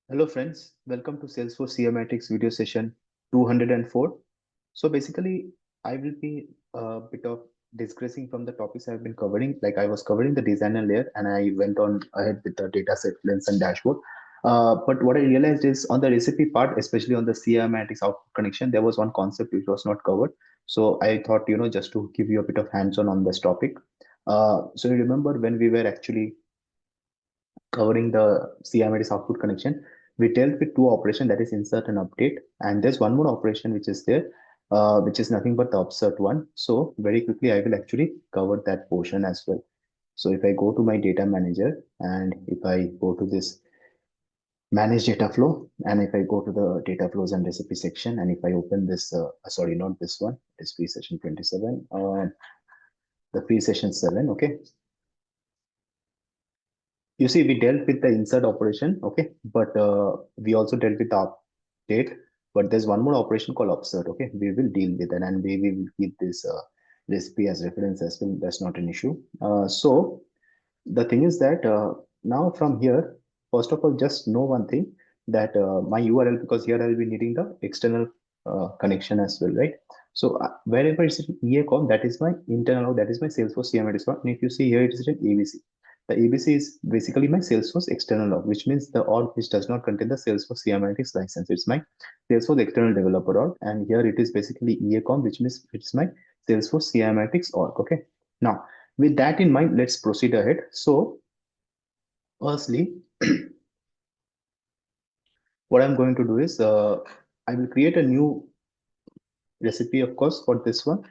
Hello friends, welcome to Salesforce CRMA's video session 204. So basically, I will be a bit of digressing from the topics I've been covering. Like I was covering the designer layer and I went on ahead with the data set lens and dashboard. But what I realized is on the recipe part, especially on the CRMA's output connection, there was one concept which was not covered. So I thought, just to give you a bit of hands-on on this topic. So you remember when we were actually covering the CRMA's output connection, we dealt with two operations, that is insert and update. And there's one more operation which is there, which is nothing but the upsert one. So very quickly, I will actually cover that portion as well. So if I go to my data manager and if I go to this manage data flow, and if I go to the data flows and recipe section, and if I open this, sorry, not this one, this free session 27, the free session 7, okay. You see, we dealt with the insert operation, okay, but we also dealt with the update. But there's one more operation called upsert, okay. We will deal with it, and we will keep this recipe as reference as well. That's not an issue. So the thing is that now from here, first of all, just know one thing that my URL, because here I'll be needing the external connection as well, right? So wherever it's written EACOM, that is my internal, that is my Salesforce CRMA one. And if you see here, it is written ABC. The ABC is basically my Salesforce external log, which means the org which does not contain the Salesforce CRMA license. It's my Salesforce external developer org, and here it is basically EACOM, which means it's my Salesforce CRMA org. Okay. Now, with that in mind, let's proceed ahead. So, firstly, what I'm going to do is I will create a new recipe, of course, for this one.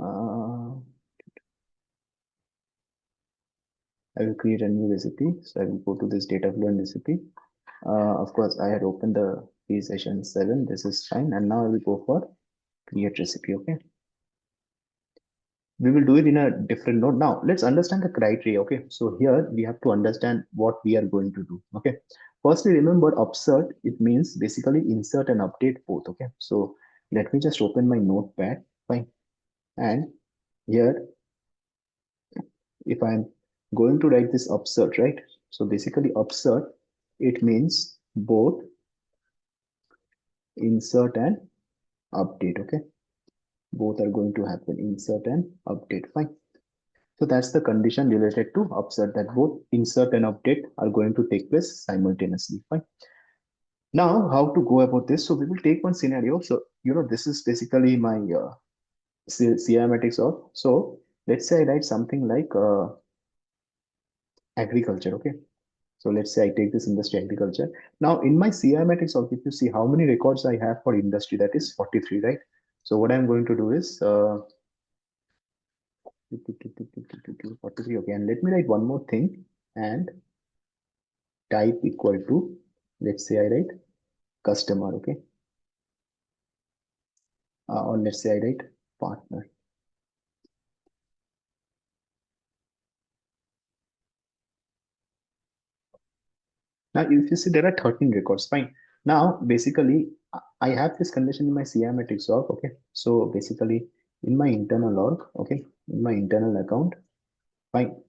Uh, I will create a new recipe. So I will go to this data flow and recipe. Of course, I had opened the P session 7. This is fine. And now I will go for create recipe. Okay. We will do it in a different node. Now, let's understand the criteria. Okay. So here we have to understand what we are going to do. Okay. Firstly, remember upsert, it means basically insert and update both. Okay. So let me just open my notepad. Fine. And here, if I'm going to write this upsert, right? So basically upsert, it means both insert and update. Okay. Both are going to happen, insert and update. Fine. So that's the condition related to upsert, that both insert and update are going to take place simultaneously. Fine. Now, how to go about this? So we will take one scenario. So, this is basically my CRMatics of. So let's say I write something like agriculture. Okay. So let's say I take this industry agriculture. Now in my CRMatics of, if you see how many records I have for industry, that is 43, right? So what I'm going to do is 43. Okay. And let me write one more thing and type equal to, let's say I write customer. Okay. Or let's say I write partner. Now, if you see, there are 13 records, fine. Now, basically, I have this condition in my CRMatics log, okay? So basically, in my internal log, okay, in my internal account, fine.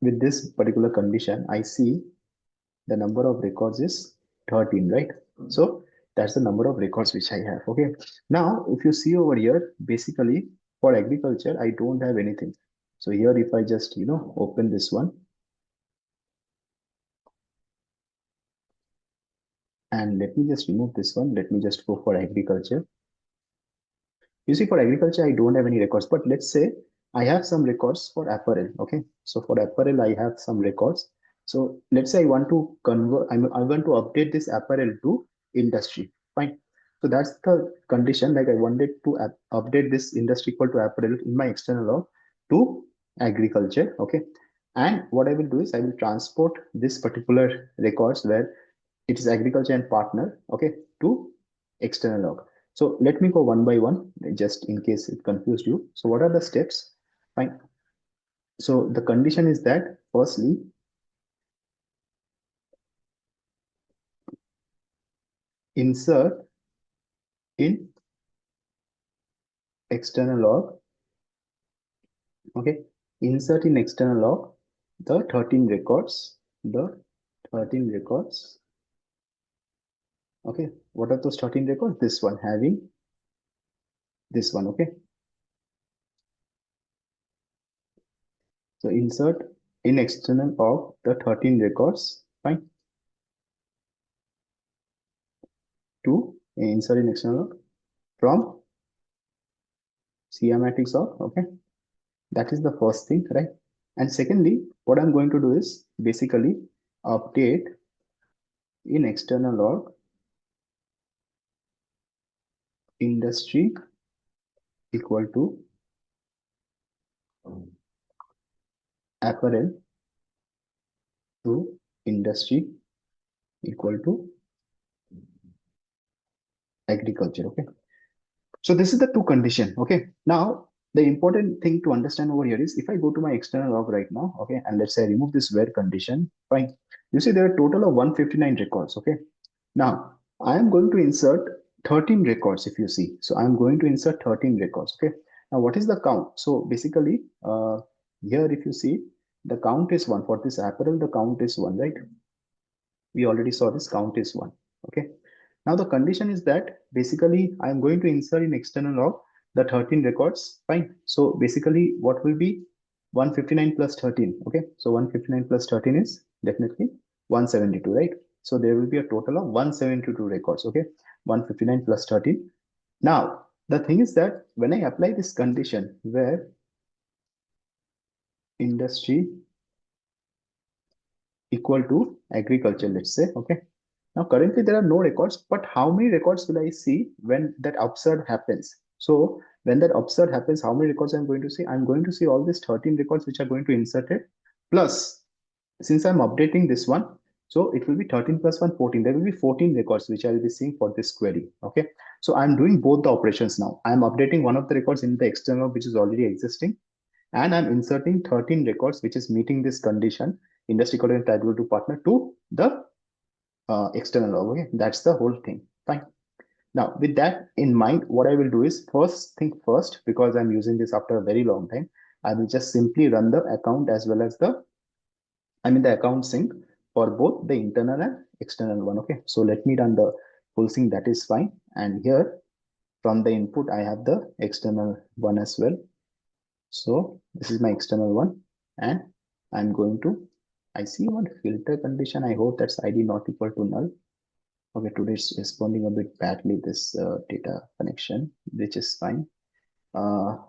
With this particular condition, I see the number of records is 13, right? So that's the number of records which I have, okay? Now, if you see over here, basically, for agriculture, I don't have anything. So here, if I just, open this one, and let me just remove this one. Let me just go for agriculture. You see, for agriculture, I don't have any records, but let's say I have some records for apparel. Okay. So for apparel, I have some records. So let's say I want to convert, I want to update this apparel to industry. Fine. So that's the condition. Like I wanted to update this industry equal to apparel in my external log to agriculture. Okay. And what I will do is I will transport this particular records where it is agriculture and partner, okay, to external log. So let me go one by one, just in case it confused you. So what are the steps? Fine. So the condition is that firstly, insert in external log, okay, insert in external log, the 13 records, the 13 records. Okay, what are those 13 records? This one having this one. Okay, so insert in external of the 13 records. Fine. To insert in external from CRMatics of. Okay, that is the first thing, right? And secondly, what I'm going to do is basically update in external log industry equal to apparel to industry equal to agriculture. Okay, so this is the two condition. Okay, now the important thing to understand over here is if I go to my external log right now, okay, and let's say I remove this where condition, fine, you see there are a total of 159 records. Okay, now I am going to insert 13 records. If you see, so I'm going to insert 13 records. Okay, now what is the count? So basically here if you see, the count is 1 for this apparel, the count is 1, right? We already saw this count is 1. Okay, now the condition is that basically I am going to insert in external log the 13 records. Fine, so basically what will be 159 plus 13? Okay, so 159 plus 13 is definitely 172, right? So there will be a total of 172 records. Okay, 159 plus 13. Now the thing is that when I apply this condition where industry equal to agriculture, let's say, okay, now currently there are no records, but how many records will I see when that upsert happens? So when that upsert happens, how many records I'm going to see? I'm going to see all these 13 records which are going to insert it. Plus, since I'm updating this one, so it will be 13 plus 1, 14. There will be 14 records which I will be seeing for this query. Okay, so I'm doing both the operations now. I'm updating one of the records in the external which is already existing, and I'm inserting 13 records which is meeting this condition, industry code and title to partner to the external log. Okay, that's the whole thing. Fine. Now with that in mind, what I will do is first thing first, because I'm using this after a very long time, I will just simply run the account as well as the account sync for both the internal and external one. Okay, so let me run the full sync. That is fine. And here from the input I have the external one as well. So this is my external one, and I'm going to, I see one filter condition. I hope that's ID not equal to null. Okay, today it's responding a bit badly, this data connection, which is fine. I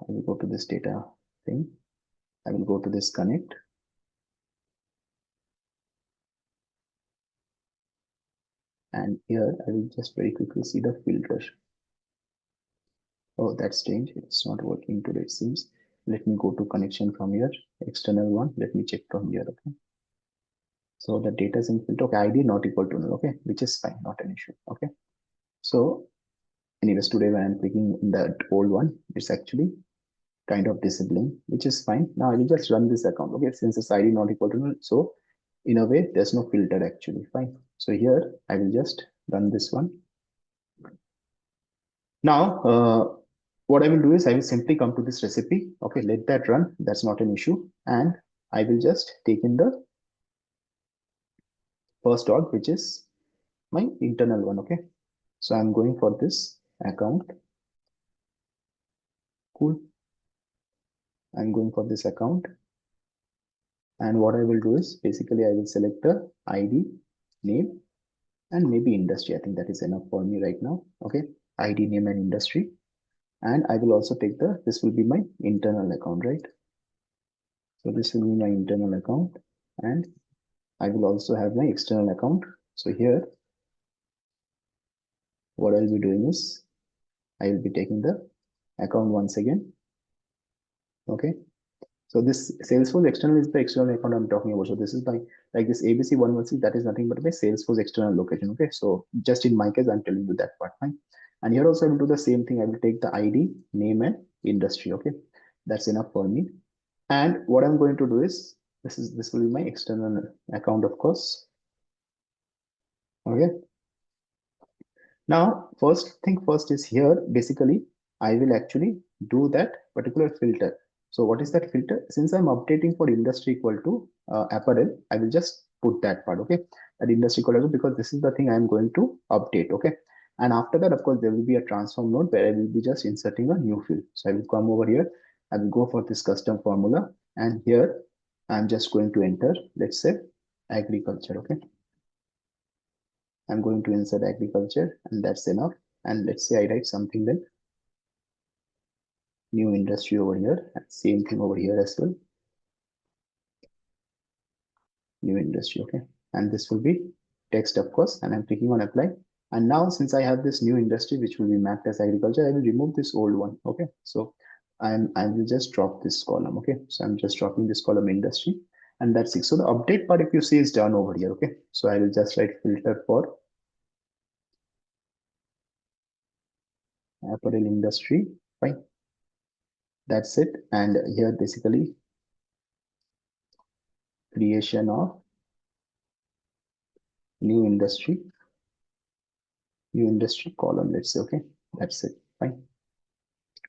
will go to this data thing. I will go to this connect. And here I will just very quickly see the filter. Oh, that's strange. It's not working today, it seems. Let me go to connection from here, external one. Let me check from here. Okay. So the data is in filter. Okay, ID not equal to null. Okay, which is fine, not an issue. Okay. So anyways, today when I'm clicking in that old one, it's actually kind of disabling, which is fine. Now I will just run this account. Okay, since it's ID not equal to null, so in a way there's no filter actually. Fine. So here I will just run this one. Now what I will do is I will simply come to this recipe. Okay, let that run. That's not an issue. And I will just take in the first log, which is my internal one. Okay, so I'm going for this account. Cool. I'm going for this account. And what I will do is basically I will select the ID, name, and maybe industry. I think that is enough for me right now. Okay, ID, name, and industry. And I will also take this will be my internal account, right? So this will be my internal account, and I will also have my external account. So here, what I'll be doing is I will be taking the account once again. Okay, so this Salesforce external is the external account I'm talking about. So this is my, like this ABC116, that is nothing but my Salesforce external location. Okay, so just in my case, I'm telling you that part. Fine. And here also I will do the same thing. I will take the ID, name, and industry. Okay, that's enough for me. And what I'm going to do is this will be my external account, of course. Okay. Now, first thing first is here, basically, I will actually do that particular filter. So what is that filter? Since I'm updating for industry equal to apparel, I will just put that part, okay, that industry code, because this is the thing I am going to update, okay. And after that, of course, there will be a transform node where I will be just inserting a new field. So I will come over here, I will go for this custom formula, and here I'm just going to enter, let's say, agriculture, okay. I'm going to insert agriculture, and that's enough. And let's say I write something like new industry over here, and same thing over here as well, new industry, okay. And this will be text, of course, and I'm clicking on apply. And now since I have this new industry which will be mapped as agriculture, I will remove this old one, okay. So I will just drop this column, okay. So I'm just dropping this column industry, and that's it. So the update part, if you see, is done over here, okay. So I will just write filter for apparel industry, fine. That's it. And here basically creation of new industry, new industry column, let's say, okay. That's it, fine.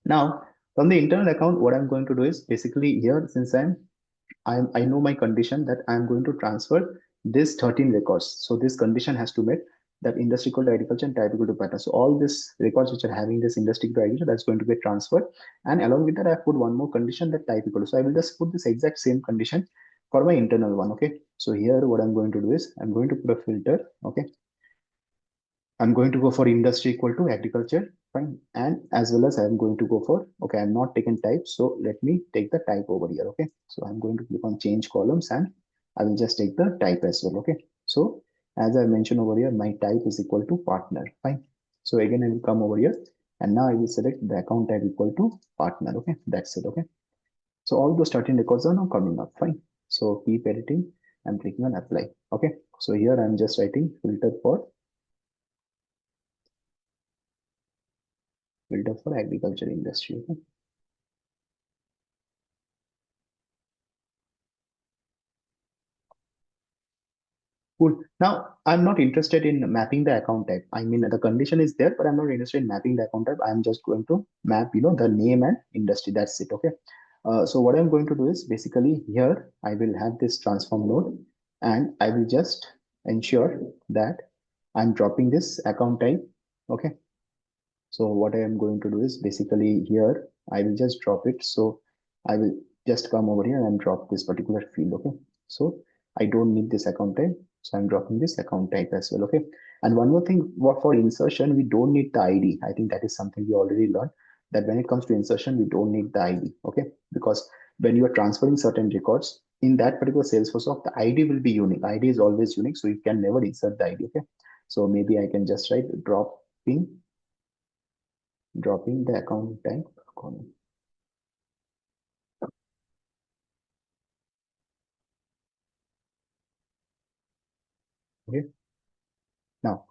Now from the internal account, what I'm going to do is basically here, since I know my condition that I'm going to transfer this 13 records. So this condition has to meet, that industry equal to agriculture and type equal to pattern. So all these records which are having this industry equal to agriculture, that's going to get transferred. And along with that, I put one more condition, that type equal to. So I will just put this exact same condition for my internal one. Okay. So here what I'm going to do is I'm going to put a filter. Okay. I'm going to go for industry equal to agriculture, fine. And as well as I'm going to go for, okay, I'm not taken type. So let me take the type over here. Okay. So I'm going to click on change columns, and I will just take the type as well. Okay. So as I mentioned over here, my type is equal to partner, fine. So again, I will come over here, and now I will select the account type equal to partner. Okay. That's it. Okay. So all those 13 records are now coming up, fine. So keep editing. I'm clicking on apply. Okay. So here I'm just writing filter for agriculture industry. Okay? Cool. Now I'm not interested in mapping the account type. I mean, the condition is there, but I'm not interested in mapping the account type. I'm just going to map, the name and industry. That's it. Okay. So what I'm going to do is basically here I will have this transform node, and I will just ensure that I'm dropping this account type. Okay. So what I am going to do is basically here, I will just drop it. So I will just come over here and drop this particular field. Okay. So I don't need this account type. So I'm dropping this account type as well. Okay. And one more thing, for insertion, we don't need the ID. I think that is something we already learned, that when it comes to insertion, we don't need the ID. Okay. Because when you are transferring certain records in that particular Salesforce, the ID will be unique. ID is always unique. So you can never insert the ID. Okay. So maybe I can just write dropping the account type column. Okay. Now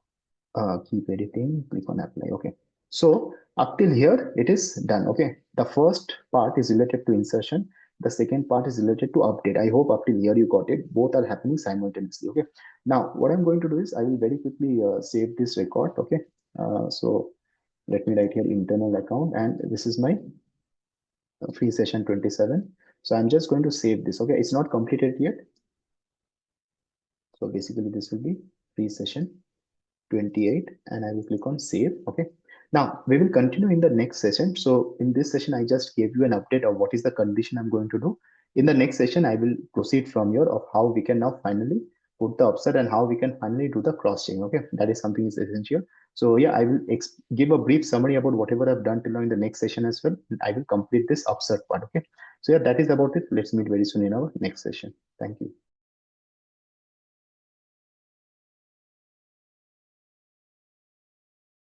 keep editing, click on apply. Okay. So up till here it is done. Okay. The first part is related to insertion. The second part is related to update. I hope up till here you got it. Both are happening simultaneously. Okay. Now what I'm going to do is I will very quickly save this record. Okay. So let me write here internal account, and this is my free session 27. So I'm just going to save this. Okay. It's not completed yet. So basically this will be free session 28, and I will click on save. Okay. Now we will continue in the next session. So in this session, I just gave you an update of what is the condition I'm going to do. In the next session, I will proceed from here of how we can now finally put the upsert and how we can finally do the cross checking. Okay. That is something is essential. So yeah, I will give a brief summary about whatever I've done till now in the next session as well. And I will complete this upsert part. Okay. So yeah, that is about it. Let's meet very soon in our next session. Thank you.